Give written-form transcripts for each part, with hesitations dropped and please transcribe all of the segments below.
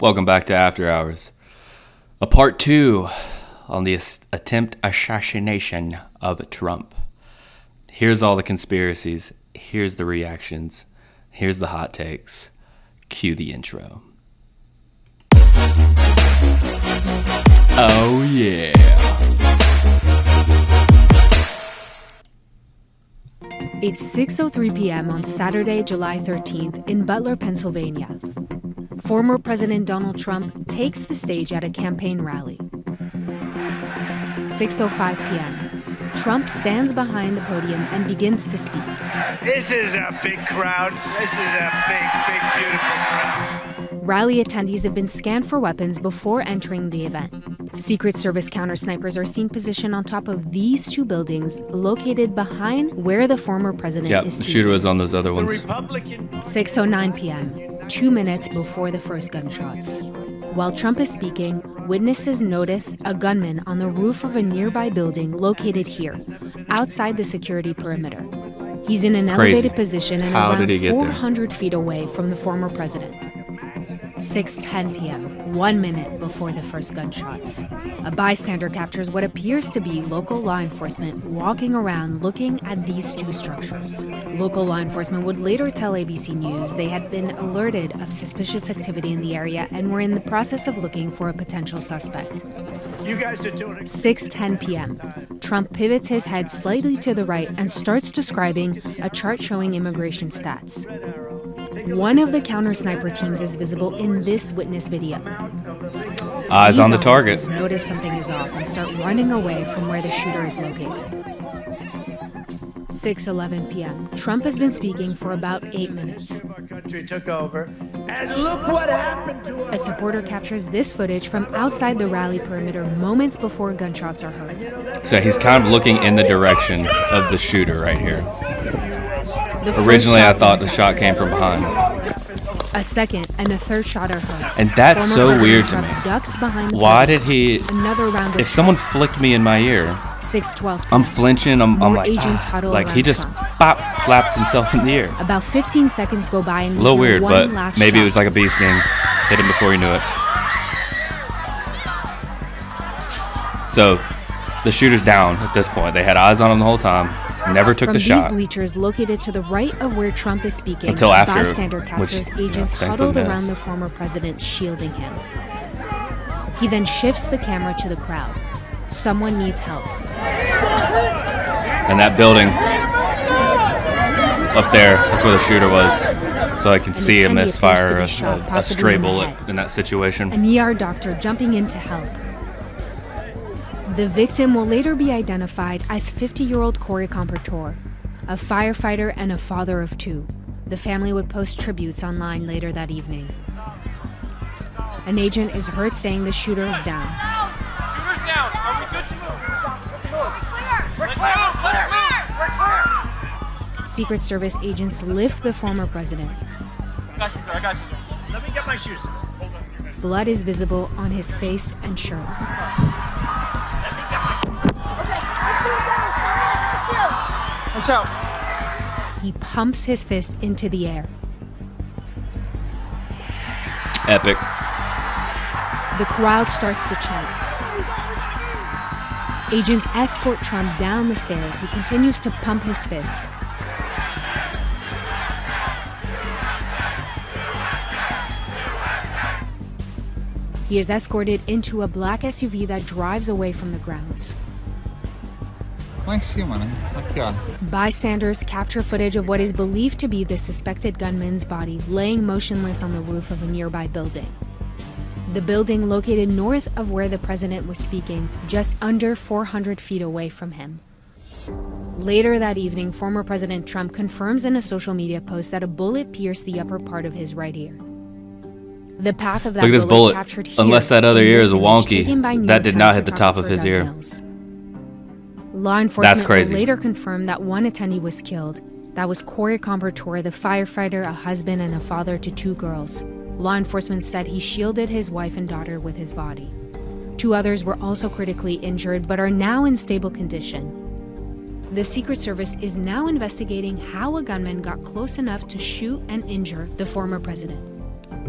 Welcome back to After Hours. A part 2 on the attempt assassination of Trump. Here's all the conspiracies. Here's the reactions. Here's the hot takes. Cue the intro. Oh yeah. It's 6:03 p.m. on Saturday, July 13th in Butler, Pennsylvania. Former President Donald Trump takes the stage at a campaign rally. 6:05 p.m. Trump stands behind the podium and begins to speak. This is a big crowd. This is a big, beautiful crowd. Rally attendees have been scanned for weapons before entering the event. Secret Service counter snipers are seen positioned on top of these two buildings located behind where the former president is speaking. The shooter was on those other ones. 6:09 p.m., 2 minutes before the first gunshots. While Trump is speaking, witnesses notice a gunman on the roof of a nearby building located here, outside the security perimeter. He's in an elevated position and around 400 feet away from the former president. 6:10 p.m., 1 minute before the first gunshots. A bystander captures what appears to be local law enforcement walking around looking at these two structures. Local law enforcement would later tell ABC News they had been alerted of suspicious activity in the area and were in the process of looking for a potential suspect. You guys are doing it. 6:10 p.m. Trump pivots his head slightly to the right and starts describing a chart showing immigration stats. One of the counter sniper teams is visible in this witness video. Eyes on the target. Notice something is off and start running away from where the shooter is located. 6:11 p.m. Trump has been speaking for about 8 minutes. Our country took over, and look what happened to us. A supporter captures this footage from outside the rally perimeter moments before gunshots are heard. So he's kind of looking in the direction of the shooter right here. The Originally, I thought the shot came from behind. A second and a third shot are heard. And that's Former so President weird to Trump me. ducks behind the Why podium. did he... Another round of If someone shots. flicked me in my ear, 6:12 I'm flinching, I'm More like, agents huddle like he around just Trump. pop, slaps himself in the ear. About 15 seconds go by and A little we hear weird, one but last maybe shot. it was like a bee sting. Hit him before he knew it. So, the shooter's down at this point. They had eyes on him the whole time. Never took the shot. From these bleachers located to the right of where Trump is speaking, Until after, bystander captures which, agents thankfully huddled missed. around the former president, shielding him. He then shifts the camera to the crowd. Someone needs help. And that building up there, that's where the shooter was. So I can see a attendee misfire, appears to be shot, a possibly stray in the bullet head. in that situation. An ER doctor jumping in to help. The victim will later be identified as 50-year-old Corey Compertor, a firefighter and a father of two. The family would post tributes online later that evening. An agent is heard saying the shooter is down. Shooter's down. Are we good to move? We're clear. Secret Service agents lift the former president. I got you, sir. I got you. Let me get my shoes. Blood is visible on his face and shirt. Watch out. He pumps his fist into the air. Epic. The crowd starts to chant. Agents escort Trump down the stairs. He continues to pump his fist. He is escorted into a black SUV that drives away from the grounds. Lá em cima, né? Aqui, ó. Bystanders capture footage of what is believed to be the suspected gunman's body laying motionless on the roof of a nearby building. The building located north of where the president was speaking, just under 400 feet away from him. Later that evening, former President Trump confirms in a social media post that a bullet pierced the upper part of his right ear. The path of that Look at this bullet. captured here Unless that other in ear this is image wonky, taken by New that York did Times not hit the top of photographer his Doug ear. Mills. Law enforcement That's crazy. will later confirm that one attendee was killed. That was Corey Compertor, the firefighter, a husband, and a father to two girls. Law enforcement said he shielded his wife and daughter with his body. Two others were also critically injured but are now in stable condition. The Secret Service is now investigating how a gunman got close enough to shoot and injure the former president.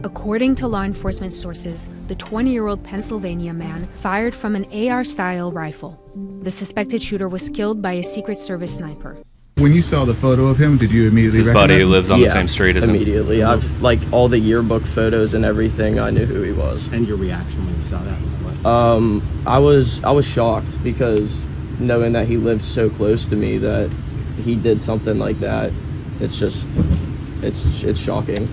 According to law enforcement sources, the 20-year-old Pennsylvania man fired from an AR-style rifle. The suspected shooter was killed by a Secret Service sniper. When you saw the photo of him, did you immediately His buddy who lives on the same street as him? Immediately. I've like all the yearbook photos and everything. I knew who he was. And your reaction when you saw that was what? I was shocked because knowing that he lived so close to me, that he did something like that, it's shocking.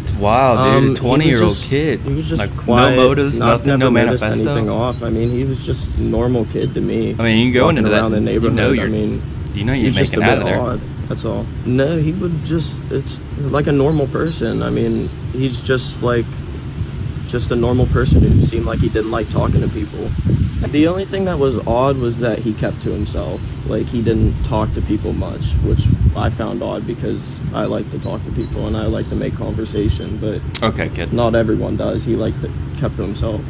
It's wild, dude. 20-year-old kid. He was just like, quiet, no motives, nothing, no noticed manifesto. anything off. I mean, he was just a normal kid to me. I mean, you can go into that. Around the neighborhood. You know you're just making a out bit of there. odd, that's all. No, he would it's like a normal person. I mean, he's just a normal person who seemed like he didn't like talking to people. The only thing that was odd was that he kept to himself. Like, he didn't talk to people much, which I found odd because I like to talk to people and I like to make conversation, but okay, kid. Not everyone does. He kept to himself.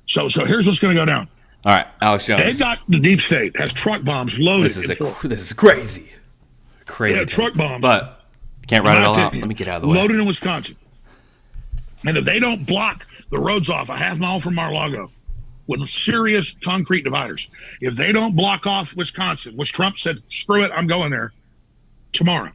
So here's what's going to go down. All right, Alex Jones. They got the deep state has truck bombs loaded. This is crazy. Crazy. Yeah, truck bombs. But can't write it all out. Let me get out of the way. Loaded in Wisconsin. And if they don't block the roads off a half mile from Mar-a-Lago with serious concrete dividers, if they don't block off Wisconsin, which Trump said, screw it, I'm going there tomorrow.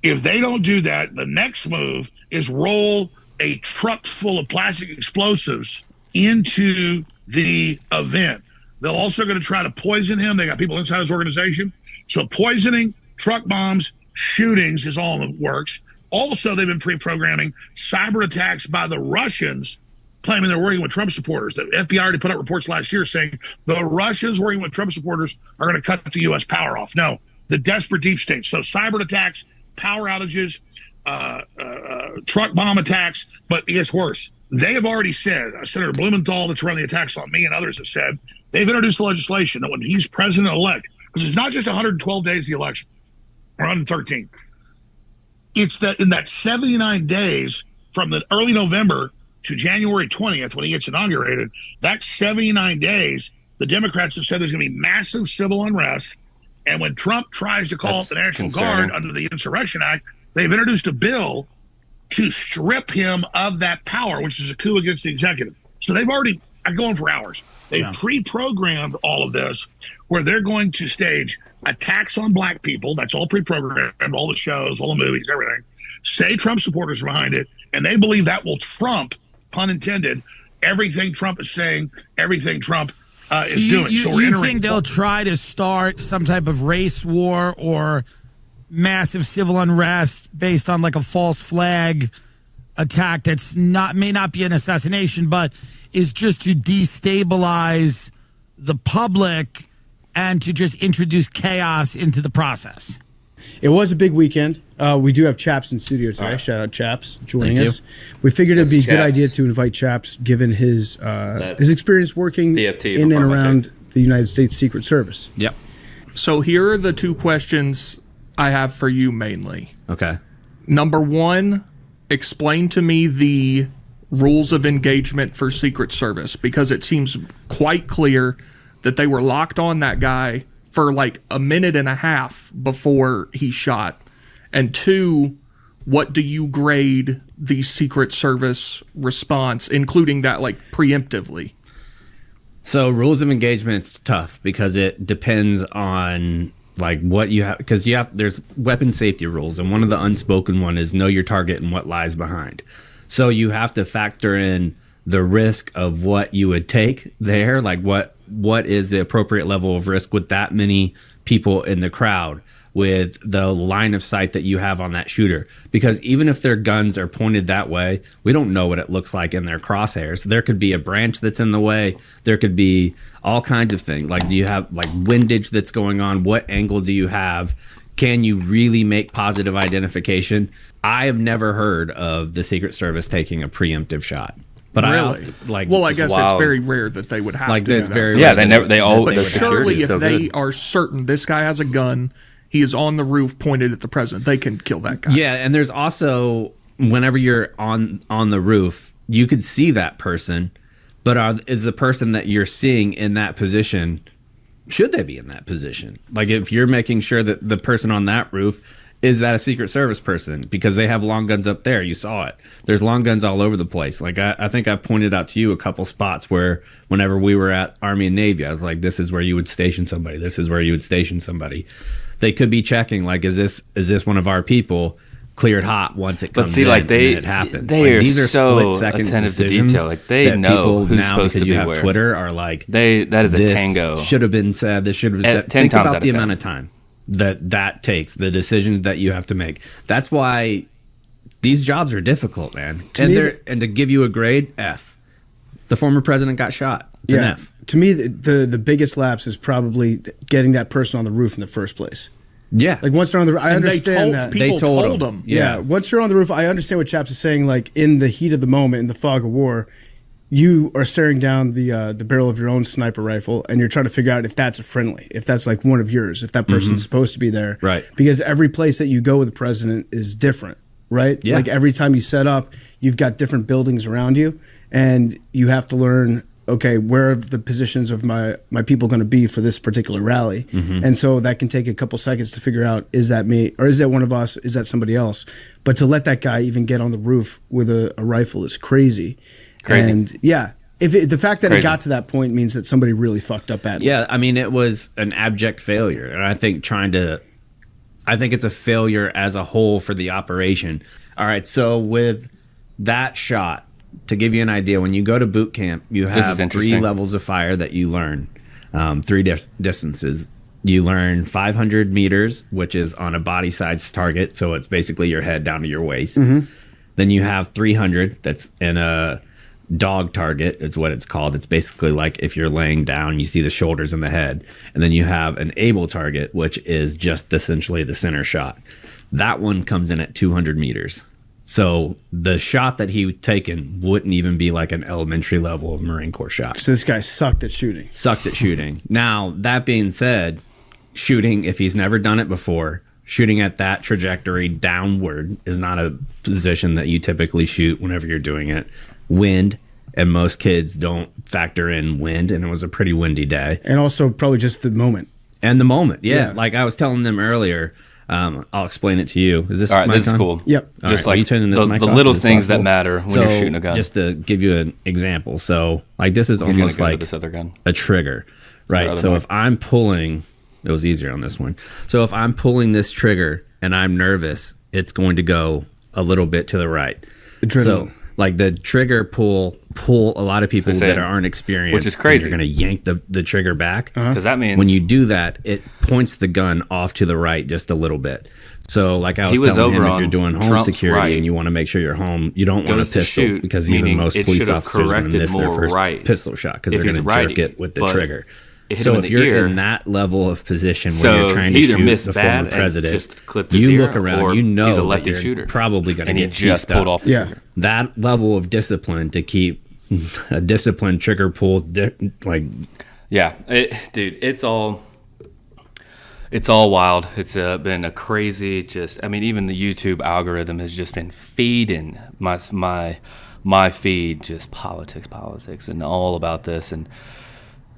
If they don't do that, the next move is roll a truck full of plastic explosives into the event. They're also going to try to poison him. They got people inside his organization. So poisoning, truck bombs, shootings is all in the works. Also, they've been pre-programming cyber attacks by the Russians, claiming they're working with Trump supporters. The FBI already put out reports last year saying the Russians working with Trump supporters are going to cut the U.S. power off. No, the desperate deep state. So cyber attacks, power outages, truck bomb attacks, but it gets worse. They have already said, Senator Blumenthal, that's run the attacks on me, and others have said, they've introduced the legislation that when he's president-elect, because it's not just 112 days of the election, or 113, it's that in that 79 days from the early November to January 20th, when he gets inaugurated, that 79 days, the Democrats have said there's going to be massive civil unrest. And when Trump tries to call up the National Guard under the Insurrection Act, they've introduced a bill to strip him of that power, which is a coup against the executive. So they've already going for hours. They've pre-programmed all of this where they're going to stage attacks on black people. That's all pre-programmed, all the shows, all the movies, everything. Say Trump supporters are behind it, and they believe that will trump, pun intended, everything Trump is saying, everything Trump is doing. So you think they'll try to start some type of race war or massive civil unrest based on like a false flag attack that's may not be an assassination, but is just to destabilize the public and to just introduce chaos into the process? It was a big weekend. We do have Chaps in studio today. Right. Shout out Chaps joining us. We figured it'd be a good idea to invite Chaps, given his experience working in and around the United States Secret Service. Yep. So here are the two questions I have for you mainly. Okay. Number one, explain to me the rules of engagement for Secret Service, because it seems quite clear that they were locked on that guy for like a minute and a half before he shot. And two, what do you grade the Secret Service response, including that like preemptively? So rules of engagement's tough because it depends on like what you have, because there's weapon safety rules, and one of the unspoken one is know your target and what lies behind. So you have to factor in the risk of what you would take there, like what is the appropriate level of risk with that many people in the crowd, with the line of sight that you have on that shooter. Because even if their guns are pointed that way, we don't know what it looks like in their crosshairs. There could be a branch that's in the way. There could be all kinds of things. Like, do you have like windage that's going on? What angle do you have? Can you really make positive identification? I have never heard of the Secret Service taking a preemptive shot. But really? I guess it's very rare that they would have to do that. Very rare. They always. But surely if they are certain this guy has a gun, he is on the roof pointed at the president, they can kill that guy. Yeah, and there's also, whenever you're on the roof, you could see that person, but is the person that you're seeing in that position, should they be in that position? Like if you're making sure that the person on that roof is that a Secret Service person? Because they have long guns up there. You saw it. There's long guns all over the place. Like I think I pointed out to you a couple spots where whenever we were at Army and Navy, I was like, this is where you would station somebody. This is where you would station somebody. They could be checking, like, is this one of our people? Cleared hot once it comes in, like it happens. They like, these are so attentive to detail. Like they know who's supposed to be where. Where. Twitter are like, that is a tango. Should have been said. This should have been said. 10 Think times about out the of 10. amount of time that takes, the decisions that you have to make. That's why these jobs are difficult, man. And to give you a grade, F. The former president got shot. It's an F. To me, the biggest lapse is probably getting that person on the roof in the first place. Yeah, like once they're on the roof, I understand that they told them. Yeah, once you're on the roof, I understand what Chaps is saying. Like in the heat of the moment, in the fog of war, you are staring down the barrel of your own sniper rifle, and you're trying to figure out if that's a friendly, if that's like one of yours, if that person's supposed to be there, right? Because every place that you go with the president is different, right? Yeah. Like every time you set up, you've got different buildings around you, and you have to learn. Okay, where are the positions of my people going to be for this particular rally? And so that can take a couple seconds to figure out, is that me or is that one of us? Is that somebody else? But to let that guy even get on the roof with a rifle is crazy. And yeah, the fact that it got to that point means that somebody really fucked up badly. Yeah, I mean, it was an abject failure. And I think it's a failure as a whole for the operation. All right, so with that shot, to give you an idea, when you go to boot camp, you have 3 levels of fire that you learn, 3 distances. You learn 500 meters, which is on a body size target, so it's basically your head down to your waist. Then you have 300, that's in a dog target, is what it's called. It's basically like if you're laying down, you see the shoulders and the head. And then you have an able target, which is just essentially the center shot. That one comes in at 200 meters. So the shot that he taken wouldn't even be like an elementary level of Marine Corps shot. So this guy sucked at shooting. Now, that being said, shooting, if he's never done it before, shooting at that trajectory downward is not a position that you typically shoot whenever you're doing it. Wind, and most kids don't factor in wind, and it was a pretty windy day. And also probably just the moment. And the moment, yeah. Like I was telling them earlier, I'll explain it to you. Is this all right? mic This on? is cool. Yep. Just right. like the little things that matter when you're shooting a gun. Just to give you an example, so like this is almost like this other gun. A trigger, right? So if I'm pulling, it was easier on this one. So if I'm pulling this trigger and I'm nervous, it's going to go a little bit to the right. Adrenaline. So like the trigger pull a lot of people that aren't experienced, which is crazy. You're going to yank the trigger back because that means when you do that, it points the gun off to the right just a little bit. So like I was telling him, if you're doing home security and you want to make sure you're home, you don't want a pistol because even most police officers are going to miss their first pistol shot because they're going to jerk it with the trigger. So if you're in that level of position where you're trying to shoot the former president, you look around, you know that you're probably going to get just pulled off the trigger. That level of discipline to keep a disciplined trigger pull, dude, it's all wild. It's been a crazy, even the YouTube algorithm has just been feeding my feed just politics and all about this, and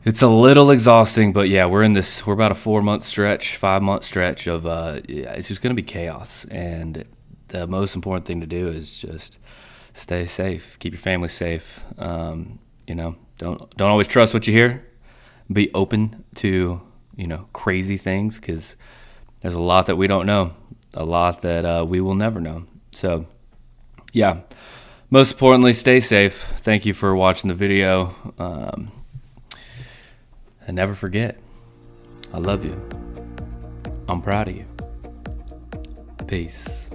it's a little exhausting, but yeah, we're about a 5-month stretch of it's just going to be chaos, and the most important thing to do is just stay safe, keep your family safe. Don't always trust what you hear. Be open to crazy things, because there's a lot that we don't know, a lot that we will never know. So yeah, most importantly, stay safe. Thank you for watching the video. And never forget, I love you. I'm proud of you. Peace.